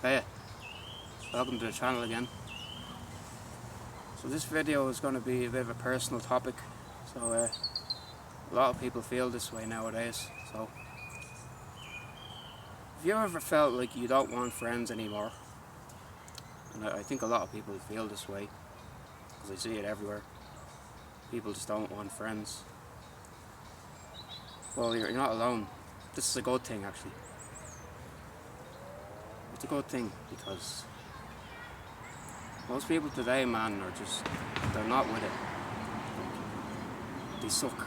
Hey, welcome to the channel again. So this video is going to be a bit of a personal topic. So a lot of people feel this way nowadays. So have you ever felt like you don't want friends anymore? And I think a lot of people feel this way because I see it everywhere. People just don't want friends. Well, you're not alone. This is a good thing, actually. It's a good thing because most people today, man, they're not with it. They suck.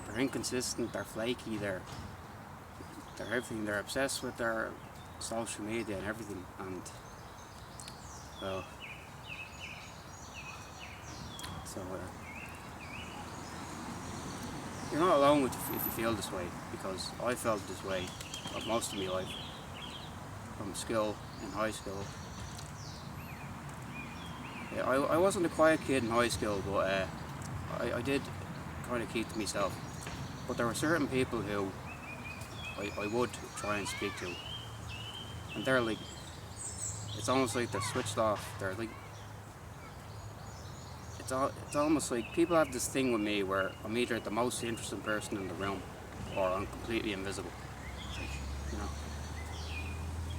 They're inconsistent, they're flaky, they're everything. They're obsessed with their social media and everything, and well, so you're not alone if you feel this way, because I felt this way of most of my life, from school, in high school. Yeah, I wasn't a quiet kid in high school, but I did kind of keep to myself. But there were certain people who I would try and speak to, and they're like, it's almost like they're switched off. They're like, it's almost like people have this thing with me where I'm either the most interesting person in the room or I'm completely invisible. You know,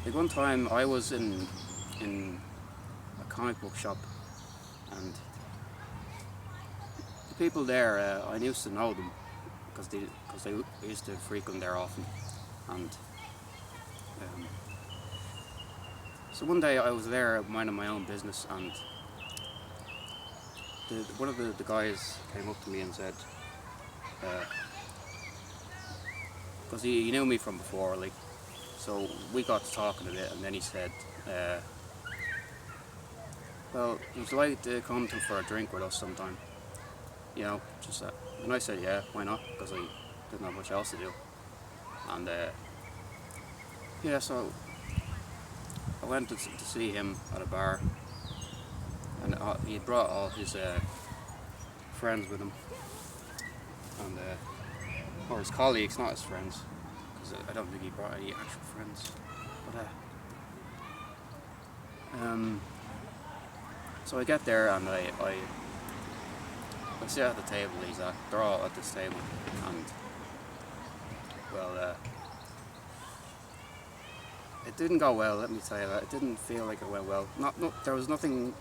like one time I was in a comic book shop, and the people there, I used to know them because they used to frequent there often, and so one day I was there minding my own business, and one of the guys came up to me and said, because he knew me from before, like, so we got to talking a bit, and then he said, well, would you like to come to for a drink with us sometime? You know, just that. And I said, yeah, why not? Because I didn't have much else to do. And yeah, so I went to see him at a bar, and he brought all his friends with him, and or his colleagues, not his friends, because I don't think he brought any actual friends. But so I get there, and I sit at the table he's at. They're all at this table, and well, it didn't go well. Let me tell you that. It didn't feel like it went well. There was nothing.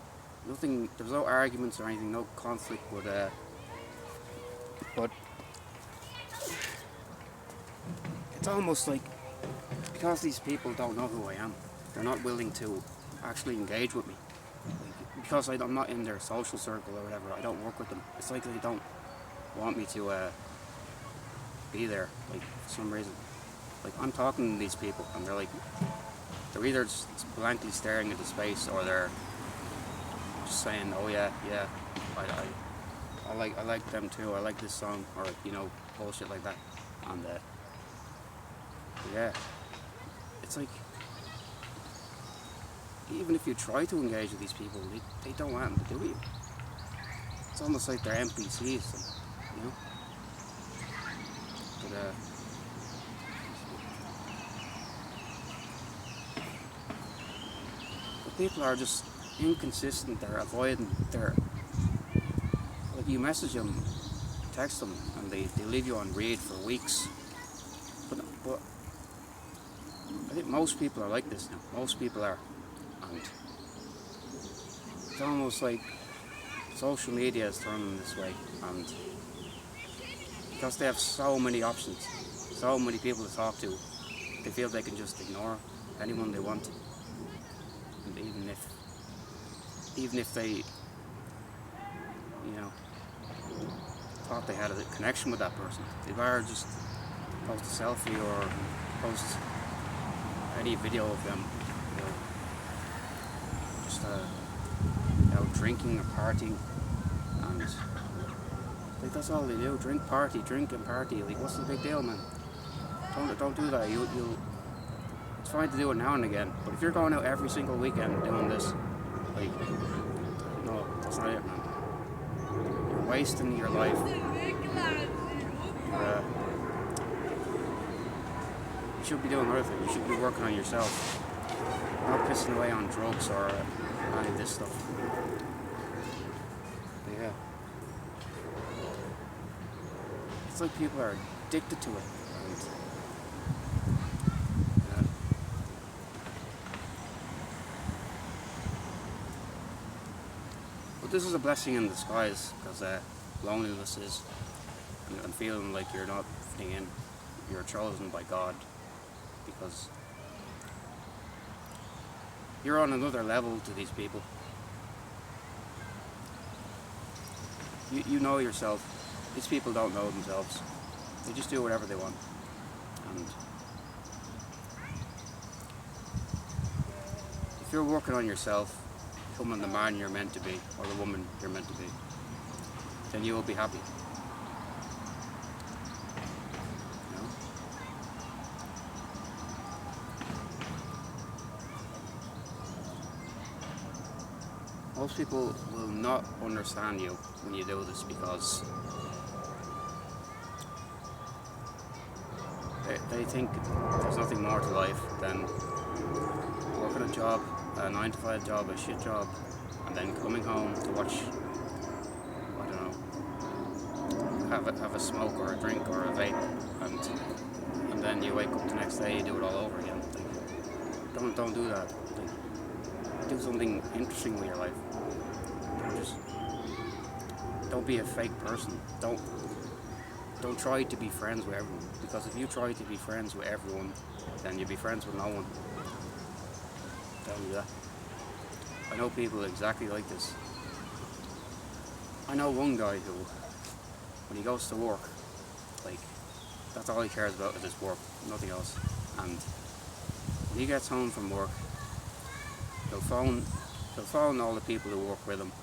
There was no arguments or anything, no conflict. But it's almost like, because these people don't know who I am, they're not willing to actually engage with me. Because I'm not in their social circle or whatever, I don't work with them. It's like they don't want me to be there, like, for some reason. Like, I'm talking to these people, and they're either just blankly staring into space, or they're just saying, oh yeah, I like them too, I like this song, or, you know, bullshit like that. And yeah, it's like, even if you try to engage with these people, they don't want anything to do with you. It's almost like they're NPCs, you know. But people are just inconsistent. They're avoiding. Like, you message them, text them, and they leave you on read for weeks. But I think most people are like this now. Most people are. And it's almost like social media is turned them this way, and because they have so many options, so many people to talk to, they feel they can just ignore anyone they want. And even if they, you know, thought they had a connection with that person, they'd rather just post a selfie or post any video of them, you know, just you know, drinking or partying, and like, that's all they do: drink and party. Like, what's the big deal, man? Don't do that. It's fine to do it now and again, but if you're going out every single weekend doing this, like, no, that's not it, man. You're wasting your life. You should be doing other things. You should be working on yourself. not pissing away on drugs or any of this stuff. But yeah. It's like people are addicted to it. And, yeah. But this is a blessing in disguise, because loneliness is, and feeling like you're not fitting in, you're chosen by God, because you're on another level to these people. You know yourself. These people don't know themselves. They just do whatever they want. And if you're working on yourself, becoming the man you're meant to be, or the woman you're meant to be, then you will be happy. You know? Most people will not understand you when you do this, because they think there's nothing more to life than working a job, a 9-to-5 job, a shit job, and then coming home to watch, I don't know, have a smoke or a drink or a vape, and then you wake up the next day, you do it all over again. Like, don't do that. Like, do something interesting with your life. Don't be a fake person. Don't try to be friends with everyone, because if you try to be friends with everyone, then you'll be friends with no one. Tell you that. I know people exactly like this. I know one guy who, when he goes to work, like, that's all he cares about is his work, nothing else. And when he gets home from work, he'll phone all the people who work with him.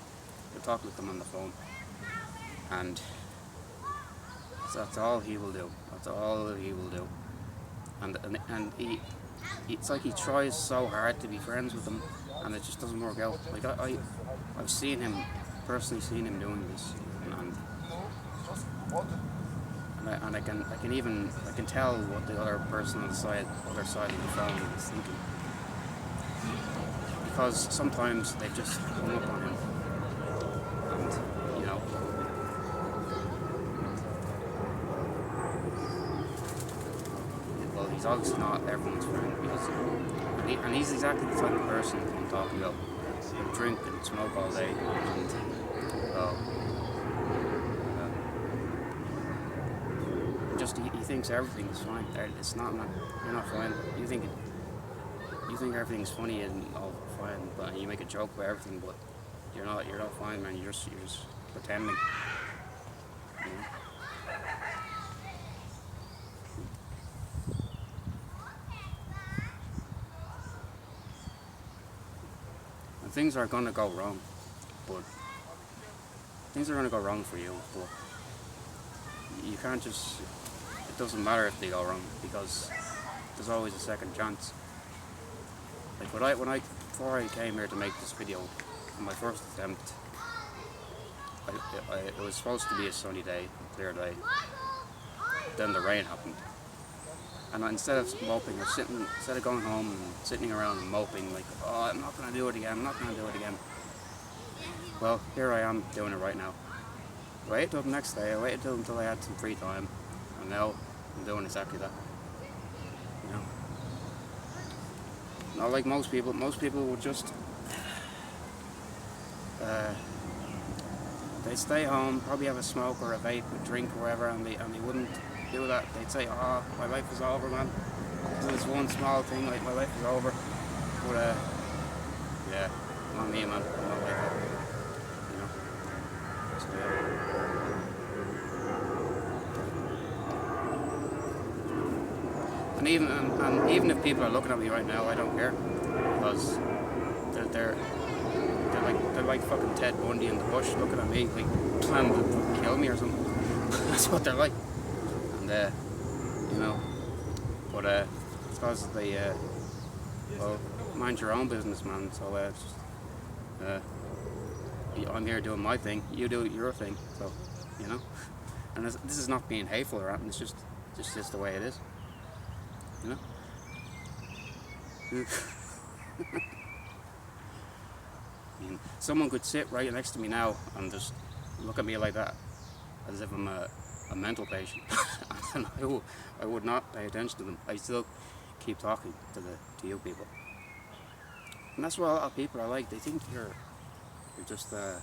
He'll talk with them on the phone. And that's all he will do. That's all he will do. And he it's like he tries so hard to be friends with them, and it just doesn't work out. Like I've seen him, personally seen him doing this, and I can tell what the other person on the other side of the phone is thinking, because sometimes they just hung up on him, and you know. He's obviously not everyone's friend, because he's exactly the type of person I'm talking about. He'll drink and smoke all day, and he thinks everything is fine. It's not. You're not fine. You think everything's funny and all fine, but you make a joke about everything, but you're not fine, man. You're just pretending. You know? Things are gonna go wrong, but things are gonna go wrong for you, but you can't just, it doesn't matter if they go wrong, because there's always a second chance. Like before I came here to make this video, on my first attempt, it was supposed to be a sunny day, clear day, then the rain happened. And instead of moping, instead of going home and sitting around and moping, like, oh, I'm not going to do it again, well, here I am doing it right now. I waited till the next day, I waited until I had some free time, and now I'm doing exactly that. You know? Not like most people would just, they'd stay home, probably have a smoke or a vape, a drink or whatever, and they wouldn't do that. They'd say, oh, my life is over, man. It was one small thing, like, my life is over. But yeah, not me, man. I'm not like that. You know? So yeah. And even if people are looking at me right now, I don't care, because they're like fucking Ted Bundy in the bush looking at me, like trying to kill me or something. That's what they're like. You know, but it's because they, well, mind your own business, man. So I'm here doing my thing, you do your thing. So, you know, and this is not being hateful or anything. It's just the way it is. You know. I mean, someone could sit right next to me now and just look at me like that, as if I'm a mental patient, and I would not pay attention to them. I still keep talking to you people, and that's what a lot of people are like. They think you're just oh,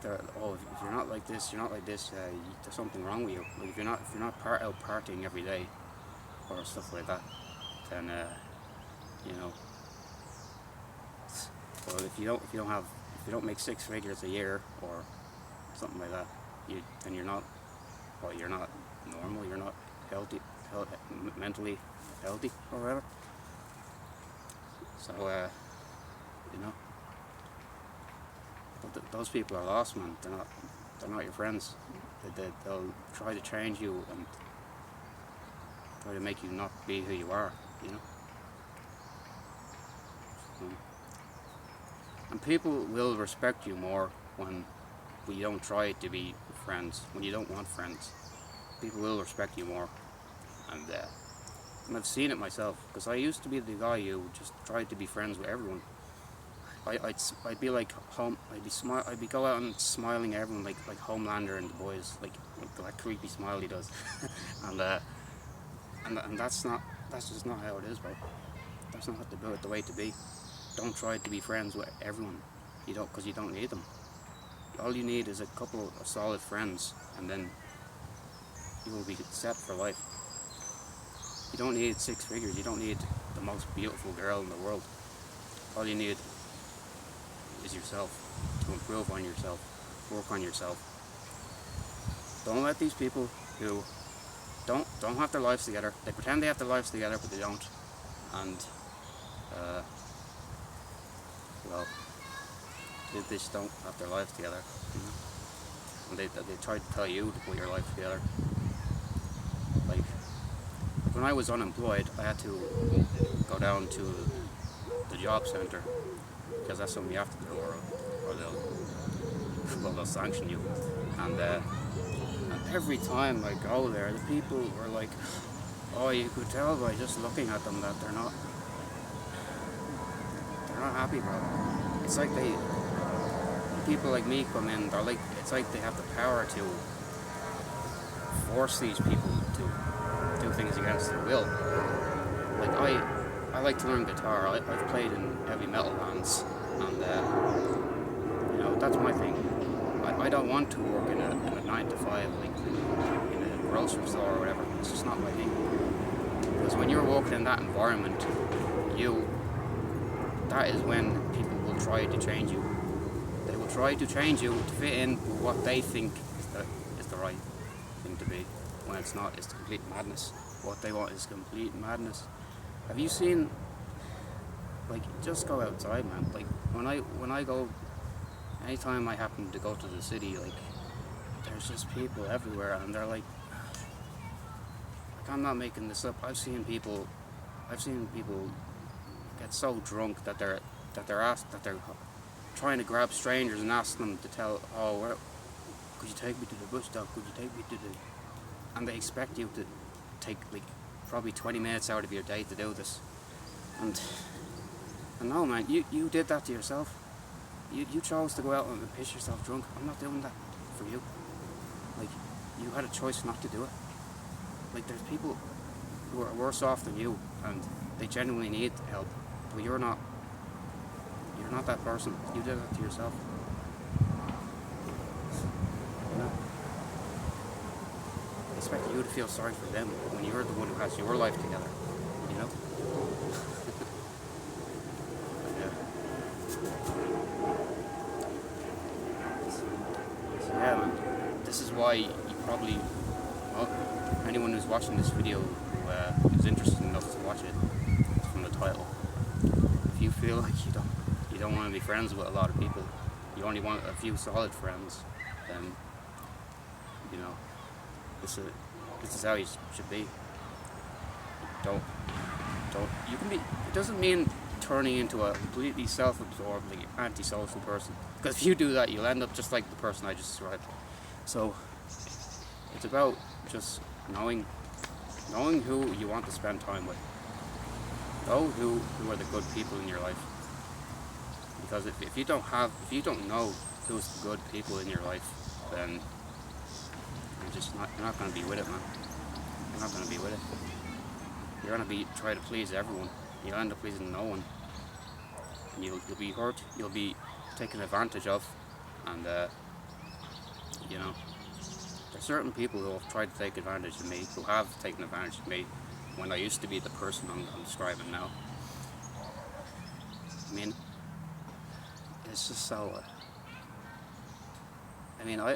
if you're not like this, you're not like this. There's something wrong with you. Like if you're not out partying every day or stuff like that, then you know. Well, if you don't make 6 figures a year or something like that, then you're not normal. You're not mentally healthy or whatever. So you know, those people are lost, man. They're not your friends. They'll try to change you and try to make you not be who you are. You know. And people will respect you more when you don't try to be friends, when you don't want friends. People will respect you more. And I've seen it myself, because I used to be the guy who just tried to be friends with everyone. I'd be like I'd be go out and smiling at everyone like Homelander and the boys, like that creepy smile he does. and that's just not how it is, bro. That's not the way to be. Don't try to be friends with everyone, because you don't need them. All you need is a couple of solid friends, and then you will be set for life. You don't need 6 figures. You don't need the most beautiful girl in the world. All you need is yourself, to improve on yourself, work on yourself. Don't let these people who don't have their lives together. They pretend they have their lives together, but they don't. And well, they just don't have their lives together, you know? And they try to tell you to put your life together. Like, when I was unemployed, I had to go down to the job centre, because that's something you have to do, or they'll sanction you. And every time I go there, the people were like, oh, you could tell by just looking at them that they're not happy, bro. It's like people like me come in, it's like they have the power to force these people to do things against their will. Like I like to learn guitar. I've played in heavy metal bands, and you know, that's my thing. I don't want to work in a 9 to 5, like in a grocery store or whatever. It's just not my thing. Because when you're working in that environment, that is when people will try to change you. They will try to change you to fit in with what they think is the right thing to be, when it's not. It's complete madness. What they want is complete madness. Have you seen, like, just go outside, man. Like, when I go, anytime I happen to go to the city, like, there's just people everywhere, and they're like I'm not making this up. I've seen people get so drunk that they're trying to grab strangers and ask them to could you take me to the bus stop? Could you take me to the... And they expect you to take like probably 20 minutes out of your day to do this. And no, man, you did that to yourself. You chose to go out and piss yourself drunk. I'm not doing that for you. Like, you had a choice not to do it. Like, there's people who are worse off than you, and they genuinely need help, but you're not that person. You did that to yourself. You know? They expect you to feel sorry for them when you're the one who has your life together, you know? So yeah, man, this is why you probably, well, anyone who's watching this video who is interested enough to watch it, from the title, if you feel like you don't want to be friends with a lot of people, you only want a few solid friends, then, you know, this is how you should be. You can be, it doesn't mean turning into a completely self-absorbed, like, antisocial person, because if you do that, you'll end up just like the person I just described. So it's about just knowing who you want to spend time with. Know who are the good people in your life. Because if you don't know who's the good people in your life, then you're not going to be with it, man. You're not going to be with it. You're going to try to please everyone. You'll end up pleasing no one. And you'll be hurt. You'll be taken advantage of. And you know, there's certain people who have tried to take advantage of me, who have taken advantage of me when I used to be the person I'm describing now. I mean, it's just so. I mean, I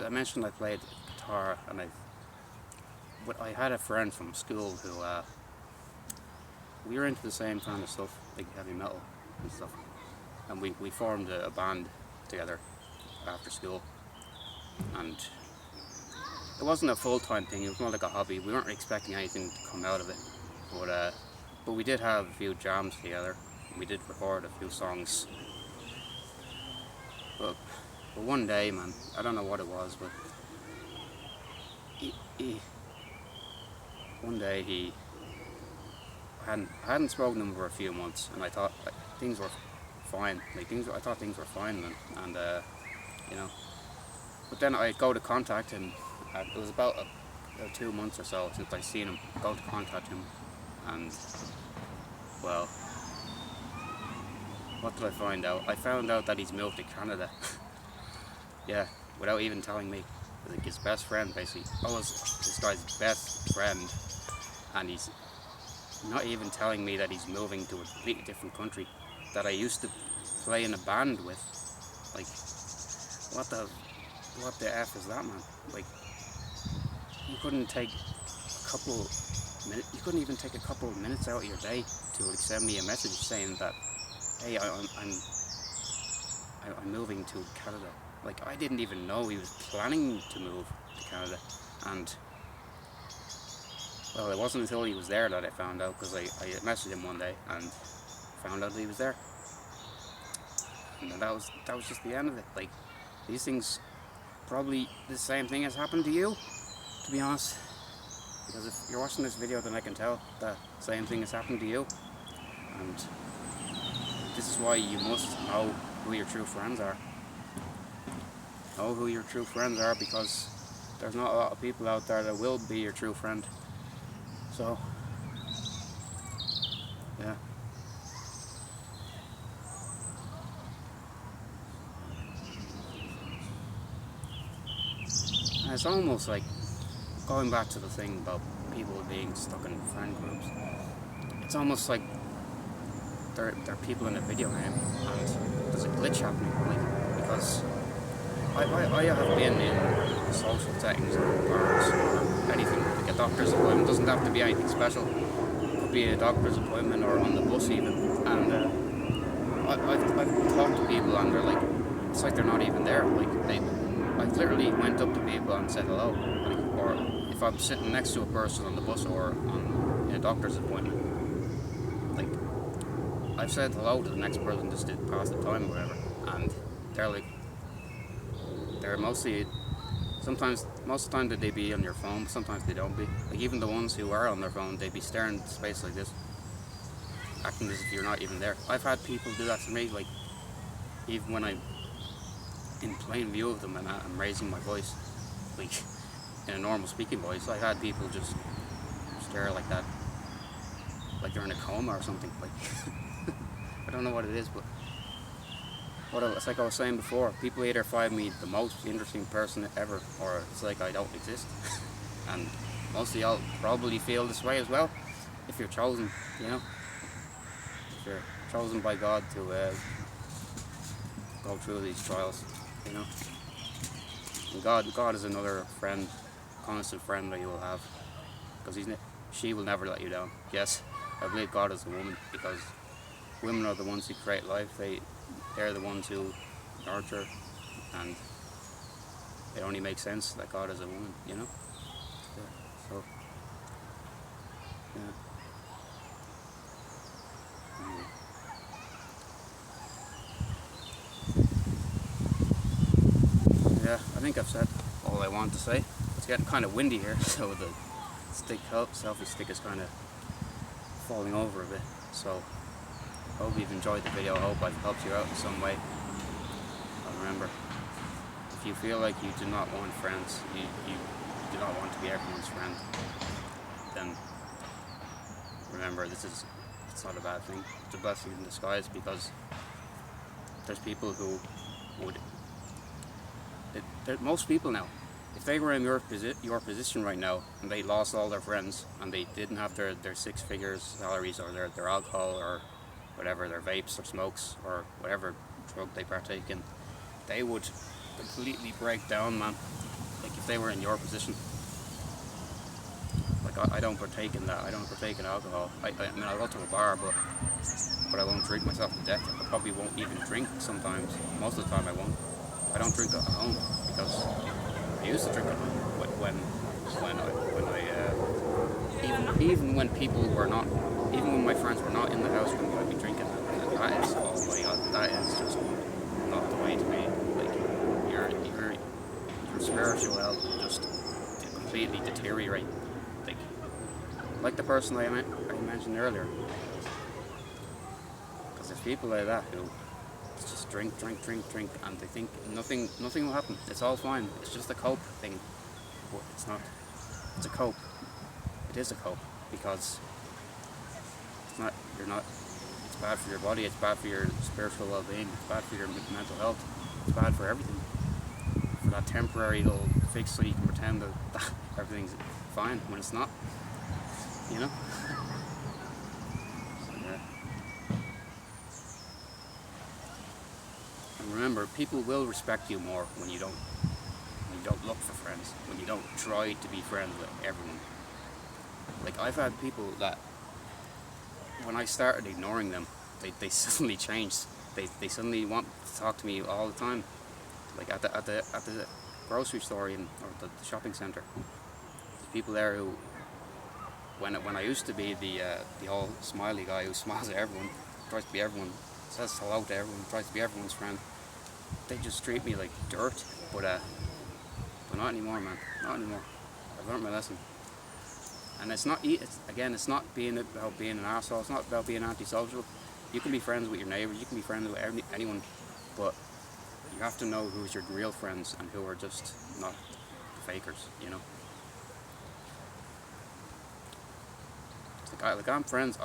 mentioned I played guitar, and I had a friend from school who we were into the same kind of stuff, like heavy metal and stuff, and we formed a band together after school, and it wasn't a full-time thing. It was more like a hobby. We weren't expecting anything to come out of it, but we did have a few jams together. We did record a few songs, but one day, man, I don't know what it was, but one day I hadn't spoken to him for a few months, and I thought things were fine. I thought things were fine then, and you know. But then I go to contact him. It was about 2 months or so since I seen him. Go to contact him, and well, what did I find out? I found out that he's moved to Canada. Yeah, without even telling me. Like his best friend, basically. I was this guy's best friend, and he's not even telling me that he's moving to a completely different country that I used to play in a band with. Like, what the F is that, man? Like, you couldn't even take a couple of minutes out of your day to like send me a message saying that, hey, I'm moving to Canada. Like, I didn't even know he was planning to move to Canada, and well, it wasn't until he was there that I found out, because I messaged him one day and found out that he was there, and that was just the end of it. Like, these things, probably the same thing has happened to you, to be honest, because if you're watching this video, then I can tell that same thing has happened to you, and this is why you must know who your true friends are. Know who your true friends are, because there's not a lot of people out there that will be your true friend. So, yeah. And it's almost like, going back to the thing about people being stuck in friend groups, it's almost like they're people in a video game and there's a glitch happening, like, because I have been in social settings or bars or anything, like a doctor's appointment. It doesn't have to be anything special. It could be a doctor's appointment or on the bus even. And I've talked to people and they're like, it's like they're not even there. Like, I literally went up to people and said hello. Like, or if I'm sitting next to a person on the bus or in a doctor's appointment, like, I've said hello to the next person just to pass the time or whatever. And they're like, they're mostly, most of the time that they be on your phone, sometimes they don't be. Like, even the ones who are on their phone, they be staring into space like this, acting as if you're not even there. I've had people do that to me, like, even when I'm in plain view of them and I'm raising my voice, like, in a normal speaking voice. I've had people just stare like that, like they're in a coma or something. Like, I don't know what it is, but it's like I was saying before, people either find me the most interesting person ever, or it's like I don't exist. And most of y'all probably feel this way as well, if you're chosen, you know. If you're chosen by God to go through these trials, you know. And God is another friend, constant friend that you will have, because she will never let you down. Yes, I believe God is a woman, because women are the ones who create life. They're the ones who nurture, and it only makes sense that God is a woman, you know? Yeah, so, yeah. Yeah, I think I've said all I want to say. It's getting kind of windy here, so the selfie stick is kind of falling over a bit. So I hope you've enjoyed the video. I hope I've helped you out in some way. And remember, if you feel like you do not want friends, you do not want to be everyone's friend, then remember, it's not a bad thing. It's a blessing in disguise, because there's people who would, most people now, if they were in your position right now and they lost all their friends and they didn't have their 6 figures salaries, or their alcohol, or whatever, their vapes or smokes or whatever drug they partake in, they would completely break down, man. Like, if they were in your position. Like, I don't partake in that. I don't partake in alcohol. I mean, I'll go to a bar, but I won't drink myself to death. I probably won't even drink sometimes. Most of the time I won't. I don't drink at home, because I used to drink at home even when people were not, even when my friends were not in the house when I'd be drinking. And that is, oh my god, that is just not the way to be. Like, your spiritual health will just completely deteriorate. Like the person I mentioned earlier. Because there's people like that who just drink, and they think nothing will happen. It's all fine. It's just a cope thing. But it's not. It's a cope. It is a cope, because it's not. It's bad for your body. It's bad for your spiritual well-being. It's bad for your mental health. It's bad for everything. For that temporary little fix, so you can pretend that everything's fine when it's not. You know? So, yeah. And remember, people will respect you more when you don't look for friends, when you don't try to be friends with everyone. Like, I've had people that, when I started ignoring them, they suddenly changed. They suddenly want to talk to me all the time. Like at the grocery store, or the shopping centre. There's people there who, when I used to be the old smiley guy who smiles at everyone, tries to be everyone, says hello to everyone, tries to be everyone's friend, they just treat me like dirt. But not anymore, man. Not anymore. I've learned my lesson. And it's not being about being an arsehole. It's not about being antisocial. You can be friends with your neighbours. You can be friends with anyone, but you have to know who's your real friends and who are just not fakers. You know. Like I'm friends.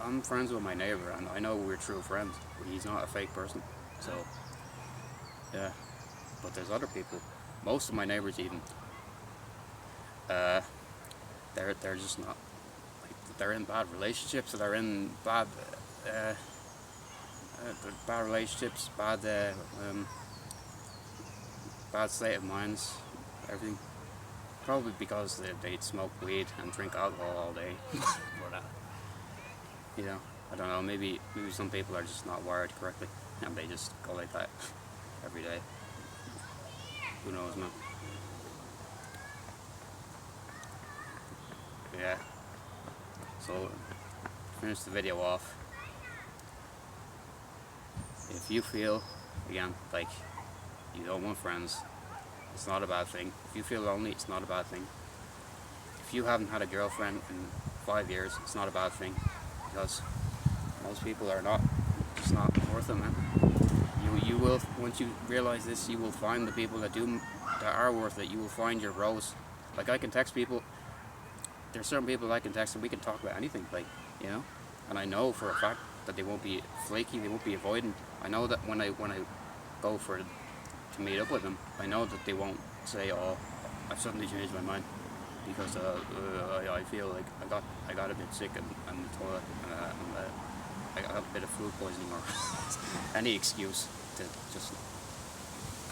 I'm friends with my neighbour, and I know we're true friends. But he's not a fake person. So yeah. But there's other people. Most of my neighbours, even. They're just not. Like, they're in bad relationships. They're in bad relationships. Bad state of minds. Everything. Probably because they'd smoke weed and drink alcohol all day. But, you know, I don't know, maybe some people are just not wired correctly, and they just go like that every day. Who knows, man? Yeah. So, to finish the video off, if you feel, again, like you don't want friends, it's not a bad thing. If you feel lonely, it's not a bad thing. If you haven't had a girlfriend in 5 years, it's not a bad thing, because most people are just not worth it, man. You will, once you realize this, you will find the people that are worth it. You will find your bros. Like, I can text people. There's certain people I can text and we can talk about anything, like, you know. And I know for a fact that they won't be flaky. They won't be avoidant. I know that when I go to meet up with them, I know that they won't say, "Oh, I've suddenly changed my mind because I feel like I got a bit sick and the toilet and I got a bit of food poisoning," or any excuse to just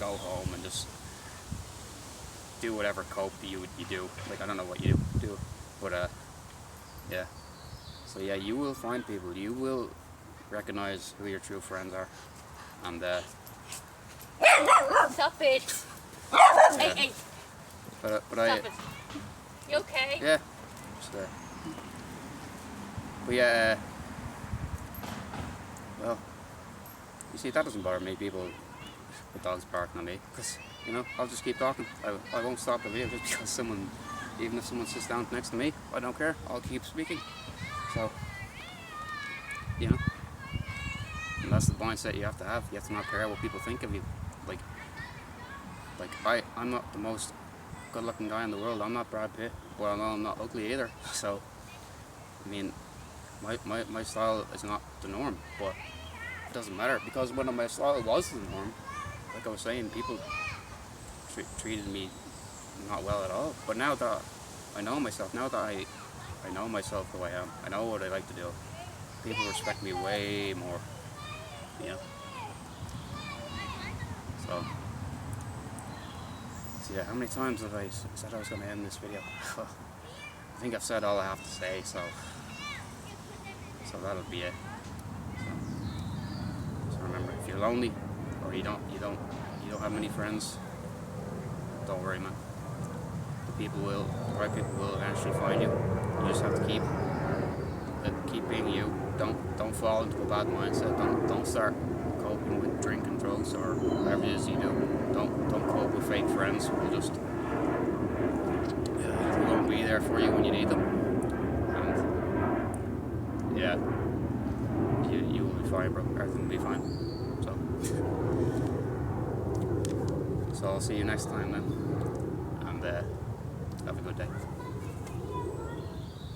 go home and just do whatever cope you do. Like, I don't know what you do, but yeah. So yeah, you will find people. You will recognize who your true friends are, and Stop it! Yeah. Hey! But Stop it! You okay? Yeah. Just, but yeah. Well, you see, that doesn't bother me. People with dogs barking at me, because, you know, I'll just keep talking. I won't stop the video just because even if someone sits down next to me, I don't care. I'll keep speaking. So you know. And that's the mindset you have to have. You have to not care what people think of you. Like I'm not the most good-looking guy in the world. I'm not Brad Pitt. Well, no, I'm not ugly either. So, I mean, my style is not the norm, but it doesn't matter, because when my style was the norm, like I was saying, people treated me not well at all. But now that I know myself, now that I know myself who I am, I know what I like to do, people respect me way more, you know. So yeah, how many times have I said I was going to end this video? I think I've said all I have to say, so that'll be it. So remember, if you're lonely or you don't have many friends, don't worry, man. The right people will eventually find you. You just have to keep being you. Don't fall into a bad mindset. Don't start coping with drink and drugs or whatever it is you do. Don't cope with fake friends who will just who won't be there for you when you need them. And yeah, you will be fine, bro. Everything will be fine. So I'll see you next time then, and have a good day.